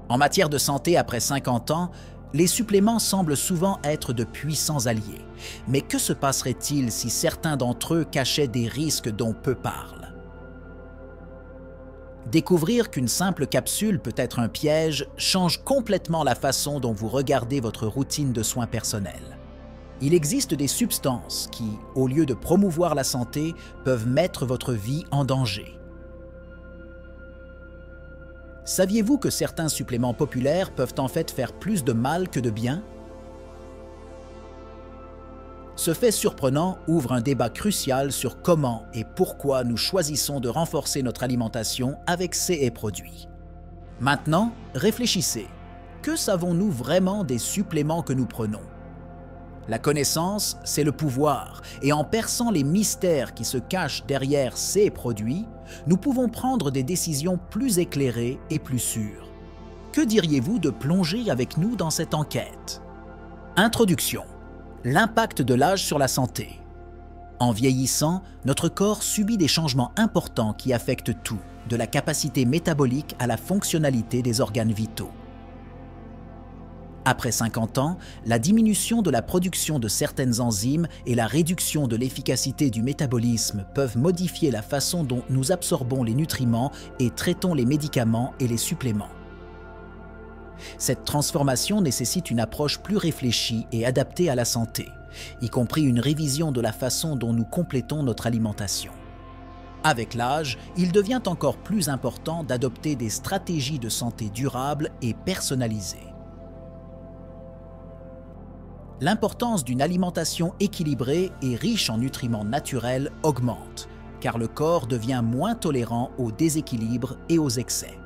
En matière de santé après 50 ans, les suppléments semblent souvent être de puissants alliés. Mais que se passerait-il si certains d'entre eux cachaient des risques dont peu parlent? Découvrir qu'une simple capsule peut être un piège change complètement la façon dont vous regardez votre routine de soins personnels. Il existe des substances qui, au lieu de promouvoir la santé, peuvent mettre votre vie en danger. Saviez-vous que certains suppléments populaires peuvent en fait faire plus de mal que de bien? Ce fait surprenant ouvre un débat crucial sur comment et pourquoi nous choisissons de renforcer notre alimentation avec ces produits. Maintenant, réfléchissez. Que savons-nous vraiment des suppléments que nous prenons? La connaissance, c'est le pouvoir, et en perçant les mystères qui se cachent derrière ces produits, nous pouvons prendre des décisions plus éclairées et plus sûres. Que diriez-vous de plonger avec nous dans cette enquête? Introduction. L'impact de l'âge sur la santé. En vieillissant, notre corps subit des changements importants qui affectent tout, de la capacité métabolique à la fonctionnalité des organes vitaux. Après 50 ans, la diminution de la production de certaines enzymes et la réduction de l'efficacité du métabolisme peuvent modifier la façon dont nous absorbons les nutriments et traitons les médicaments et les suppléments. Cette transformation nécessite une approche plus réfléchie et adaptée à la santé, y compris une révision de la façon dont nous complétons notre alimentation. Avec l'âge, il devient encore plus important d'adopter des stratégies de santé durables et personnalisées. L'importance d'une alimentation équilibrée et riche en nutriments naturels augmente, car le corps devient moins tolérant aux déséquilibres et aux excès.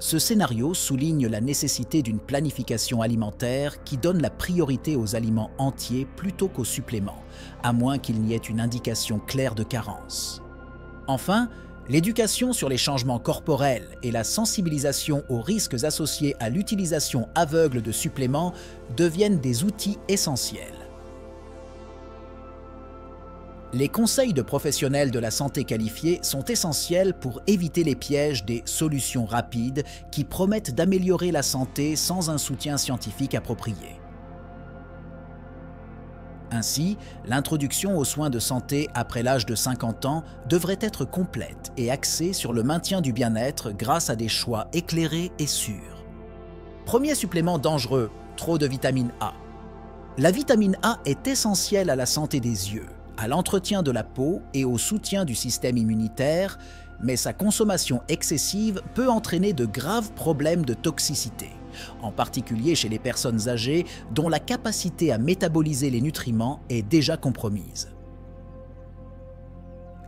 Ce scénario souligne la nécessité d'une planification alimentaire qui donne la priorité aux aliments entiers plutôt qu'aux suppléments, à moins qu'il n'y ait une indication claire de carence. Enfin, l'éducation sur les changements corporels et la sensibilisation aux risques associés à l'utilisation aveugle de suppléments deviennent des outils essentiels. Les conseils de professionnels de la santé qualifiés sont essentiels pour éviter les pièges des solutions rapides qui promettent d'améliorer la santé sans un soutien scientifique approprié. Ainsi, l'introduction aux soins de santé après l'âge de 50 ans devrait être complète et axée sur le maintien du bien-être grâce à des choix éclairés et sûrs. Premier supplément dangereux, trop de vitamine A. La vitamine A est essentielle à la santé des yeux, à l'entretien de la peau et au soutien du système immunitaire, mais sa consommation excessive peut entraîner de graves problèmes de toxicité, en particulier chez les personnes âgées dont la capacité à métaboliser les nutriments est déjà compromise.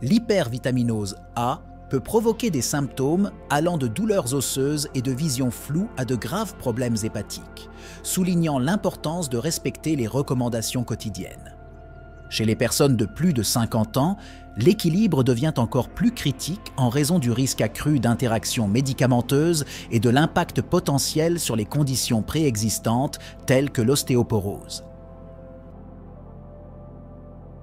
L'hypervitaminose A peut provoquer des symptômes allant de douleurs osseuses et de vision floue à de graves problèmes hépatiques, soulignant l'importance de respecter les recommandations quotidiennes. Chez les personnes de plus de 50 ans, l'équilibre devient encore plus critique en raison du risque accru d'interactions médicamenteuses et de l'impact potentiel sur les conditions préexistantes telles que l'ostéoporose.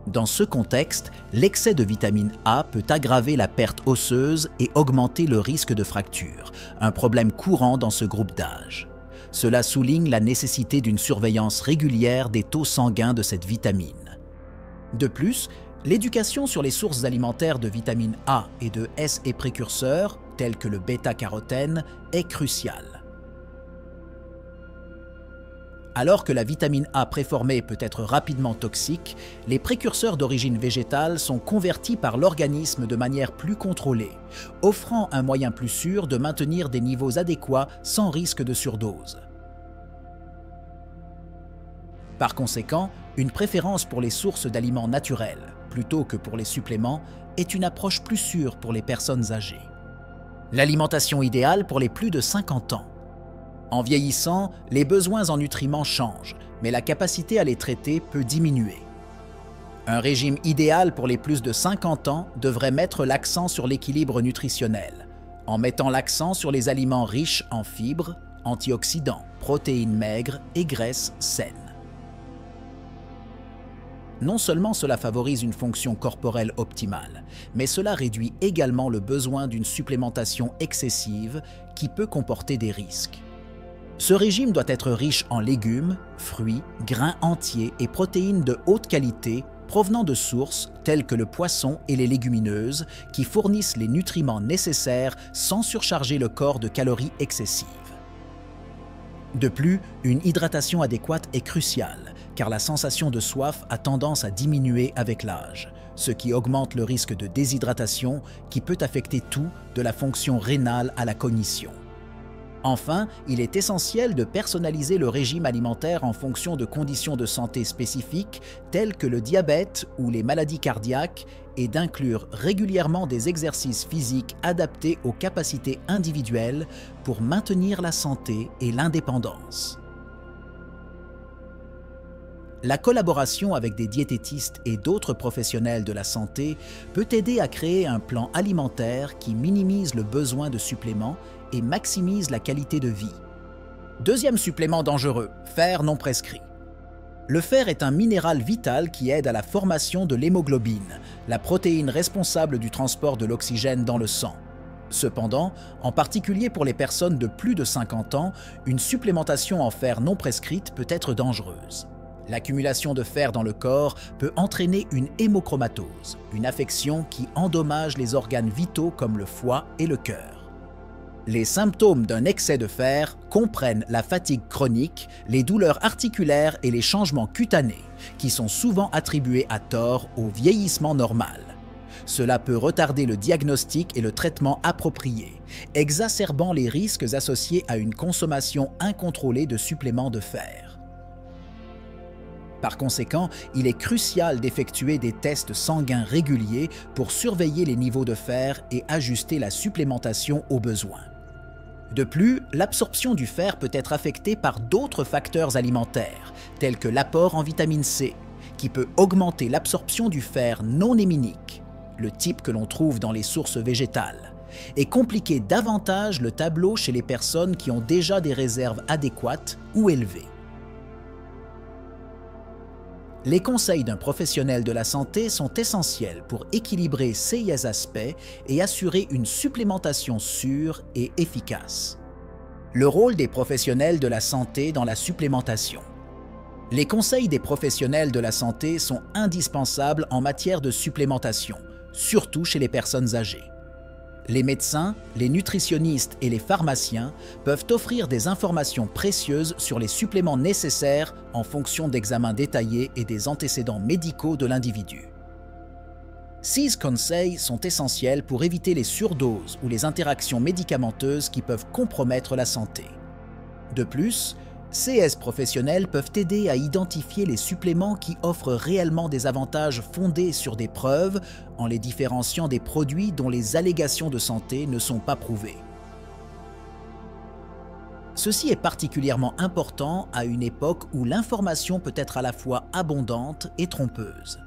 Dans ce contexte, l'excès de vitamine A peut aggraver la perte osseuse et augmenter le risque de fracture, un problème courant dans ce groupe d'âge. Cela souligne la nécessité d'une surveillance régulière des taux sanguins de cette vitamine. De plus, l'éducation sur les sources alimentaires de vitamine A et de S précurseurs, tels que le bêta-carotène, est cruciale. Alors que la vitamine A préformée peut être rapidement toxique, les précurseurs d'origine végétale sont convertis par l'organisme de manière plus contrôlée, offrant un moyen plus sûr de maintenir des niveaux adéquats sans risque de surdose. Par conséquent, une préférence pour les sources d'aliments naturels, plutôt que pour les suppléments, est une approche plus sûre pour les personnes âgées. L'alimentation idéale pour les plus de 50 ans. En vieillissant, les besoins en nutriments changent, mais la capacité à les traiter peut diminuer. Un régime idéal pour les plus de 50 ans devrait mettre l'accent sur l'équilibre nutritionnel, en mettant l'accent sur les aliments riches en fibres, antioxydants, protéines maigres et graisses saines. Non seulement cela favorise une fonction corporelle optimale, mais cela réduit également le besoin d'une supplémentation excessive qui peut comporter des risques. Ce régime doit être riche en légumes, fruits, grains entiers et protéines de haute qualité provenant de sources telles que le poisson et les légumineuses qui fournissent les nutriments nécessaires sans surcharger le corps de calories excessives. De plus, une hydratation adéquate est cruciale, car la sensation de soif a tendance à diminuer avec l'âge, ce qui augmente le risque de déshydratation qui peut affecter tout, de la fonction rénale à la cognition. Enfin, il est essentiel de personnaliser le régime alimentaire en fonction de conditions de santé spécifiques telles que le diabète ou les maladies cardiaques et d'inclure régulièrement des exercices physiques adaptés aux capacités individuelles pour maintenir la santé et l'indépendance. La collaboration avec des diététistes et d'autres professionnels de la santé peut aider à créer un plan alimentaire qui minimise le besoin de suppléments et maximise la qualité de vie. Deuxième supplément dangereux, fer non prescrit. Le fer est un minéral vital qui aide à la formation de l'hémoglobine, la protéine responsable du transport de l'oxygène dans le sang. Cependant, en particulier pour les personnes de plus de 50 ans, une supplémentation en fer non prescrite peut être dangereuse. L'accumulation de fer dans le corps peut entraîner une hémochromatose, une affection qui endommage les organes vitaux comme le foie et le cœur. Les symptômes d'un excès de fer comprennent la fatigue chronique, les douleurs articulaires et les changements cutanés, qui sont souvent attribués à tort au vieillissement normal. Cela peut retarder le diagnostic et le traitement approprié, exacerbant les risques associés à une consommation incontrôlée de suppléments de fer. Par conséquent, il est crucial d'effectuer des tests sanguins réguliers pour surveiller les niveaux de fer et ajuster la supplémentation aux besoins. De plus, l'absorption du fer peut être affectée par d'autres facteurs alimentaires, tels que l'apport en vitamine C, qui peut augmenter l'absorption du fer non héminique, le type que l'on trouve dans les sources végétales, et compliquer davantage le tableau chez les personnes qui ont déjà des réserves adéquates ou élevées. Les conseils d'un professionnel de la santé sont essentiels pour équilibrer ces aspects et assurer une supplémentation sûre et efficace. Le rôle des professionnels de la santé dans la supplémentation. Les conseils des professionnels de la santé sont indispensables en matière de supplémentation, surtout chez les personnes âgées. Les médecins, les nutritionnistes et les pharmaciens peuvent offrir des informations précieuses sur les suppléments nécessaires en fonction d'examens détaillés et des antécédents médicaux de l'individu. Ces conseils sont essentiels pour éviter les surdoses ou les interactions médicamenteuses qui peuvent compromettre la santé. De plus, ces professionnels peuvent aider à identifier les suppléments qui offrent réellement des avantages fondés sur des preuves en les différenciant des produits dont les allégations de santé ne sont pas prouvées. Ceci est particulièrement important à une époque où l'information peut être à la fois abondante et trompeuse.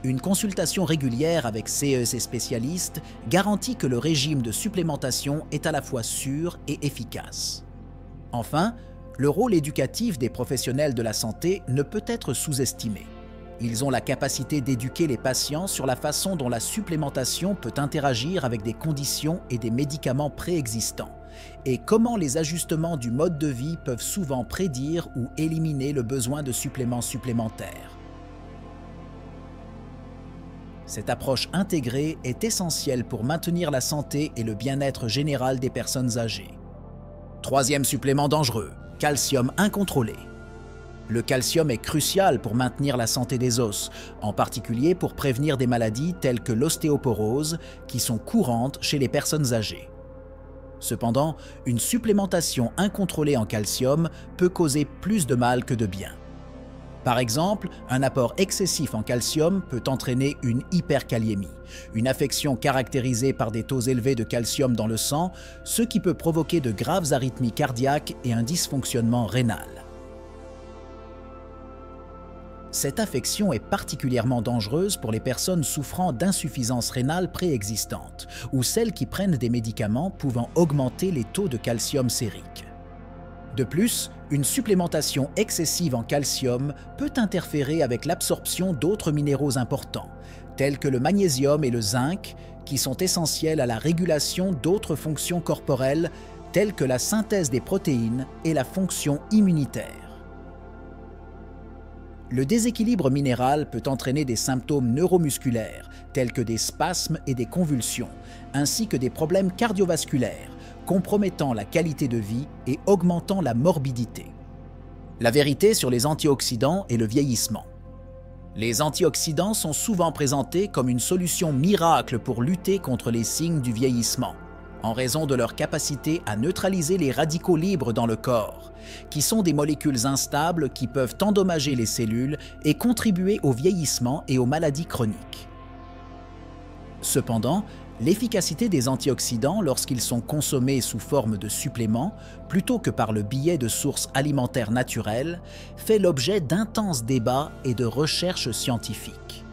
Une consultation régulière avec ces spécialistes garantit que le régime de supplémentation est à la fois sûr et efficace. Enfin, le rôle éducatif des professionnels de la santé ne peut être sous-estimé. Ils ont la capacité d'éduquer les patients sur la façon dont la supplémentation peut interagir avec des conditions et des médicaments préexistants, et comment les ajustements du mode de vie peuvent souvent prédire ou éliminer le besoin de suppléments supplémentaires. Cette approche intégrée est essentielle pour maintenir la santé et le bien-être général des personnes âgées. Troisième supplément dangereux, calcium incontrôlé. Le calcium est crucial pour maintenir la santé des os, en particulier pour prévenir des maladies telles que l'ostéoporose, qui sont courantes chez les personnes âgées. Cependant, une supplémentation incontrôlée en calcium peut causer plus de mal que de bien. Par exemple, un apport excessif en calcium peut entraîner une hyperkaliémie, une affection caractérisée par des taux élevés de calcium dans le sang, ce qui peut provoquer de graves arythmies cardiaques et un dysfonctionnement rénal. Cette affection est particulièrement dangereuse pour les personnes souffrant d'insuffisance rénale préexistante ou celles qui prennent des médicaments pouvant augmenter les taux de calcium sérique. De plus, une supplémentation excessive en calcium peut interférer avec l'absorption d'autres minéraux importants, tels que le magnésium et le zinc, qui sont essentiels à la régulation d'autres fonctions corporelles, telles que la synthèse des protéines et la fonction immunitaire. Le déséquilibre minéral peut entraîner des symptômes neuromusculaires, tels que des spasmes et des convulsions, ainsi que des problèmes cardiovasculaires, compromettant la qualité de vie et augmentant la morbidité. La vérité sur les antioxydants et le vieillissement. Les antioxydants sont souvent présentés comme une solution miracle pour lutter contre les signes du vieillissement, en raison de leur capacité à neutraliser les radicaux libres dans le corps, qui sont des molécules instables qui peuvent endommager les cellules et contribuer au vieillissement et aux maladies chroniques. Cependant, l'efficacité des antioxydants lorsqu'ils sont consommés sous forme de suppléments, plutôt que par le biais de sources alimentaires naturelles, fait l'objet d'intenses débats et de recherches scientifiques.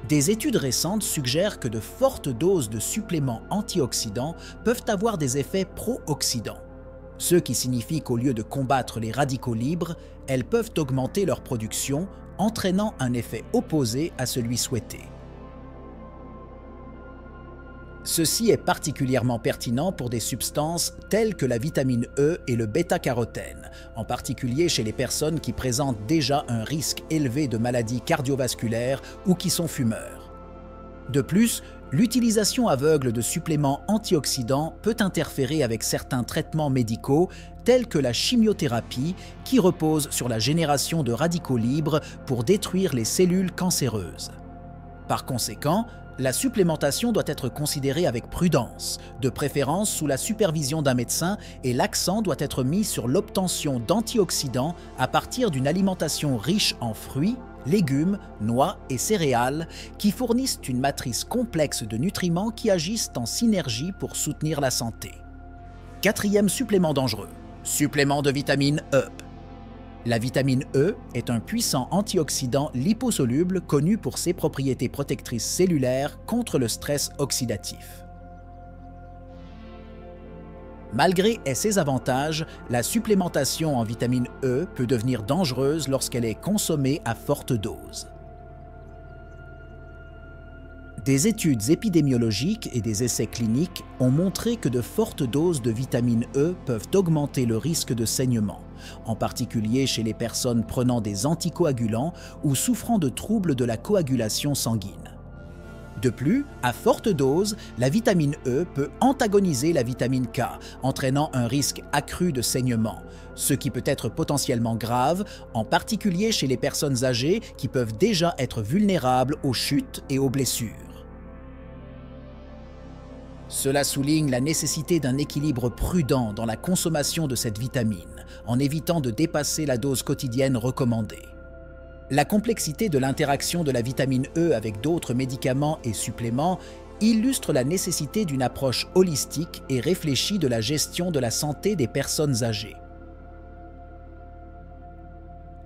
Des études récentes suggèrent que de fortes doses de suppléments antioxydants peuvent avoir des effets pro-oxydants, ce qui signifie qu'au lieu de combattre les radicaux libres, elles peuvent augmenter leur production, entraînant un effet opposé à celui souhaité. Ceci est particulièrement pertinent pour des substances telles que la vitamine E et le bêta-carotène, en particulier chez les personnes qui présentent déjà un risque élevé de maladies cardiovasculaires ou qui sont fumeurs. De plus, l'utilisation aveugle de suppléments antioxydants peut interférer avec certains traitements médicaux tels que la chimiothérapie qui repose sur la génération de radicaux libres pour détruire les cellules cancéreuses. Par conséquent, la supplémentation doit être considérée avec prudence, de préférence sous la supervision d'un médecin, et l'accent doit être mis sur l'obtention d'antioxydants à partir d'une alimentation riche en fruits, légumes, noix et céréales qui fournissent une matrice complexe de nutriments qui agissent en synergie pour soutenir la santé. Quatrième supplément dangereux, supplément de vitamine E. La vitamine E est un puissant antioxydant liposoluble connu pour ses propriétés protectrices cellulaires contre le stress oxydatif. Malgré ses avantages, la supplémentation en vitamine E peut devenir dangereuse lorsqu'elle est consommée à forte dose. Des études épidémiologiques et des essais cliniques ont montré que de fortes doses de vitamine E peuvent augmenter le risque de saignement, en particulier chez les personnes prenant des anticoagulants ou souffrant de troubles de la coagulation sanguine. De plus, à forte dose, la vitamine E peut antagoniser la vitamine K, entraînant un risque accru de saignement, ce qui peut être potentiellement grave, en particulier chez les personnes âgées qui peuvent déjà être vulnérables aux chutes et aux blessures. Cela souligne la nécessité d'un équilibre prudent dans la consommation de cette vitamine, en évitant de dépasser la dose quotidienne recommandée. La complexité de l'interaction de la vitamine E avec d'autres médicaments et suppléments illustre la nécessité d'une approche holistique et réfléchie de la gestion de la santé des personnes âgées.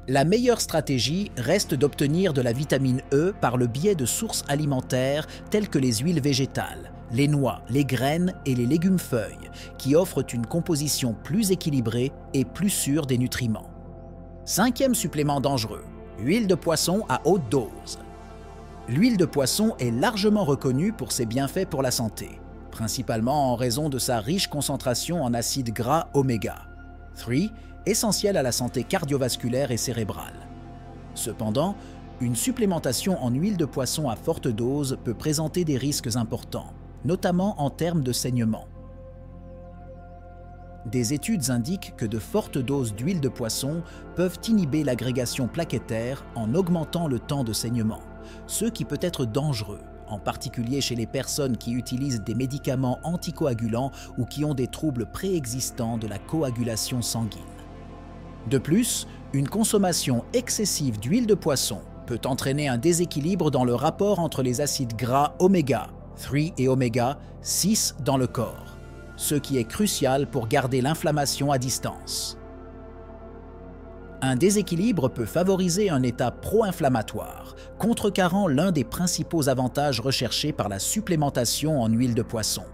La meilleure stratégie reste d'obtenir de la vitamine E par le biais de sources alimentaires telles que les huiles végétales, les noix, les graines et les légumes-feuilles, qui offrent une composition plus équilibrée et plus sûre des nutriments. Cinquième supplément dangereux, huile de poisson à haute dose. L'huile de poisson est largement reconnue pour ses bienfaits pour la santé, principalement en raison de sa riche concentration en acides gras oméga 3, essentiel à la santé cardiovasculaire et cérébrale. Cependant, une supplémentation en huile de poisson à forte dose peut présenter des risques importants, notamment en termes de saignement. Des études indiquent que de fortes doses d'huile de poisson peuvent inhiber l'agrégation plaquettaire en augmentant le temps de saignement, ce qui peut être dangereux, en particulier chez les personnes qui utilisent des médicaments anticoagulants ou qui ont des troubles préexistants de la coagulation sanguine. De plus, une consommation excessive d'huile de poisson peut entraîner un déséquilibre dans le rapport entre les acides gras oméga 3 et oméga 6 dans le corps, ce qui est crucial pour garder l'inflammation à distance. Un déséquilibre peut favoriser un état pro-inflammatoire, contrecarrant l'un des principaux avantages recherchés par la supplémentation en huile de poisson.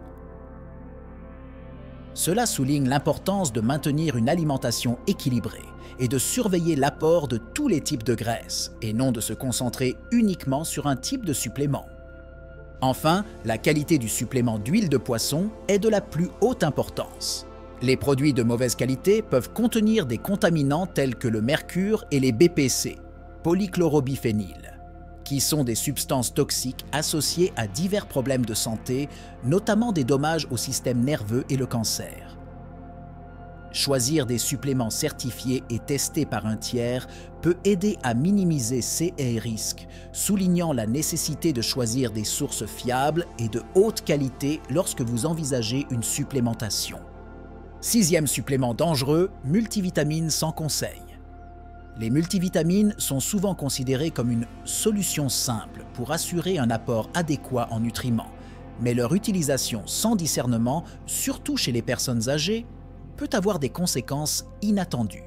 Cela souligne l'importance de maintenir une alimentation équilibrée et de surveiller l'apport de tous les types de graisses, et non de se concentrer uniquement sur un type de supplément. Enfin, la qualité du supplément d'huile de poisson est de la plus haute importance. Les produits de mauvaise qualité peuvent contenir des contaminants tels que le mercure et les BPC, polychlorobiphényle, qui sont des substances toxiques associées à divers problèmes de santé, notamment des dommages au système nerveux et le cancer. Choisir des suppléments certifiés et testés par un tiers peut aider à minimiser ces risques, soulignant la nécessité de choisir des sources fiables et de haute qualité lorsque vous envisagez une supplémentation. Sixième supplément dangereux, multivitamines sans conseil. Les multivitamines sont souvent considérées comme une solution simple pour assurer un apport adéquat en nutriments, mais leur utilisation sans discernement, surtout chez les personnes âgées, peut avoir des conséquences inattendues.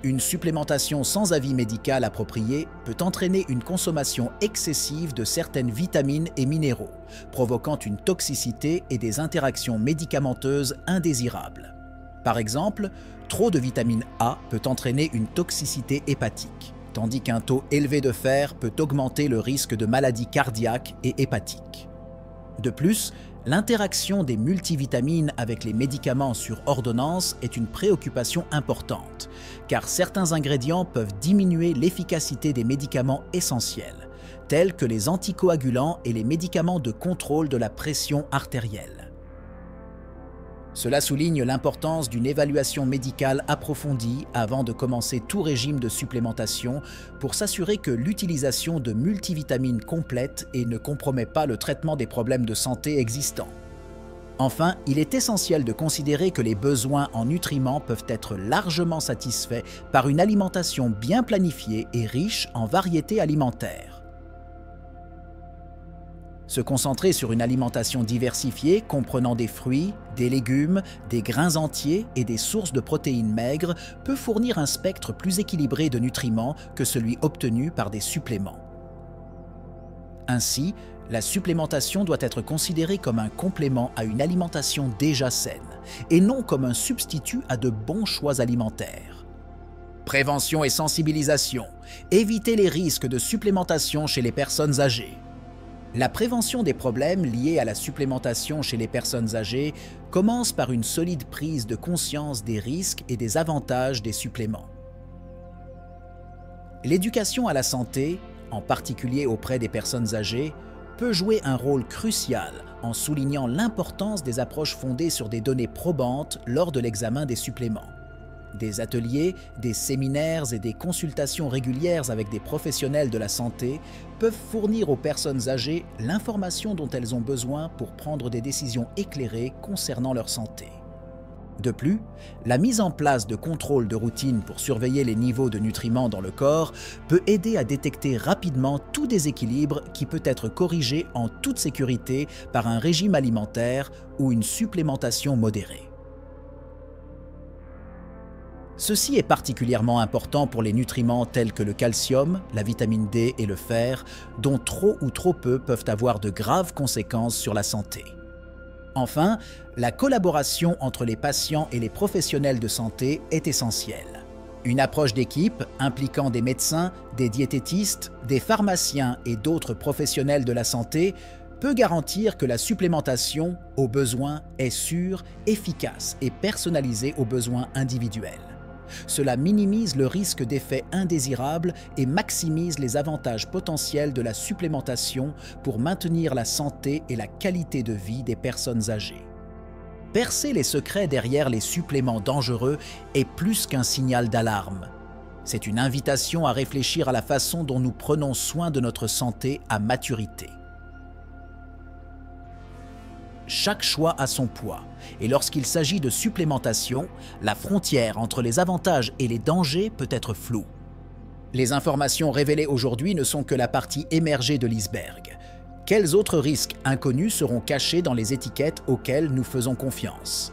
Une supplémentation sans avis médical approprié peut entraîner une consommation excessive de certaines vitamines et minéraux, provoquant une toxicité et des interactions médicamenteuses indésirables. Par exemple, trop de vitamine A peut entraîner une toxicité hépatique, tandis qu'un taux élevé de fer peut augmenter le risque de maladies cardiaques et hépatiques. De plus, l'interaction des multivitamines avec les médicaments sur ordonnance est une préoccupation importante, car certains ingrédients peuvent diminuer l'efficacité des médicaments essentiels, tels que les anticoagulants et les médicaments de contrôle de la pression artérielle. Cela souligne l'importance d'une évaluation médicale approfondie avant de commencer tout régime de supplémentation pour s'assurer que l'utilisation de multivitamines complète et ne compromet pas le traitement des problèmes de santé existants. Enfin, il est essentiel de considérer que les besoins en nutriments peuvent être largement satisfaits par une alimentation bien planifiée et riche en variétés alimentaires. Se concentrer sur une alimentation diversifiée comprenant des fruits, des légumes, des grains entiers et des sources de protéines maigres peut fournir un spectre plus équilibré de nutriments que celui obtenu par des suppléments. Ainsi, la supplémentation doit être considérée comme un complément à une alimentation déjà saine et non comme un substitut à de bons choix alimentaires. Prévention et sensibilisation. Évitez les risques de supplémentation chez les personnes âgées. La prévention des problèmes liés à la supplémentation chez les personnes âgées commence par une solide prise de conscience des risques et des avantages des suppléments. L'éducation à la santé, en particulier auprès des personnes âgées, peut jouer un rôle crucial en soulignant l'importance des approches fondées sur des données probantes lors de l'examen des suppléments. Des ateliers, des séminaires et des consultations régulières avec des professionnels de la santé peuvent fournir aux personnes âgées l'information dont elles ont besoin pour prendre des décisions éclairées concernant leur santé. De plus, la mise en place de contrôles de routine pour surveiller les niveaux de nutriments dans le corps peut aider à détecter rapidement tout déséquilibre qui peut être corrigé en toute sécurité par un régime alimentaire ou une supplémentation modérée. Ceci est particulièrement important pour les nutriments tels que le calcium, la vitamine D et le fer, dont trop ou trop peu peuvent avoir de graves conséquences sur la santé. Enfin, la collaboration entre les patients et les professionnels de santé est essentielle. Une approche d'équipe impliquant des médecins, des diététistes, des pharmaciens et d'autres professionnels de la santé peut garantir que la supplémentation, au besoin, est sûre, efficace et personnalisée aux besoins individuels. Cela minimise le risque d'effets indésirables et maximise les avantages potentiels de la supplémentation pour maintenir la santé et la qualité de vie des personnes âgées. Percer les secrets derrière les suppléments dangereux est plus qu'un signal d'alarme. C'est une invitation à réfléchir à la façon dont nous prenons soin de notre santé à maturité. Chaque choix a son poids, et lorsqu'il s'agit de supplémentation, la frontière entre les avantages et les dangers peut être floue. Les informations révélées aujourd'hui ne sont que la partie émergée de l'iceberg. Quels autres risques inconnus seront cachés dans les étiquettes auxquelles nous faisons confiance?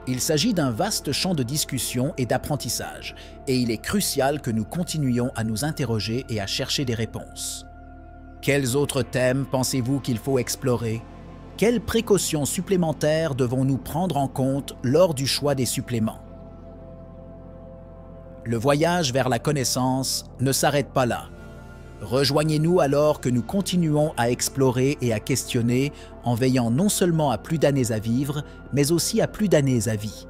Il s'agit d'un vaste champ de discussion et d'apprentissage, et il est crucial que nous continuions à nous interroger et à chercher des réponses. Quels autres thèmes pensez-vous qu'il faut explorer? Quelles précautions supplémentaires devons-nous prendre en compte lors du choix des suppléments? Le voyage vers la connaissance ne s'arrête pas là. Rejoignez-nous alors que nous continuons à explorer et à questionner en veillant non seulement à plus d'années à vivre, mais aussi à plus d'années à vie.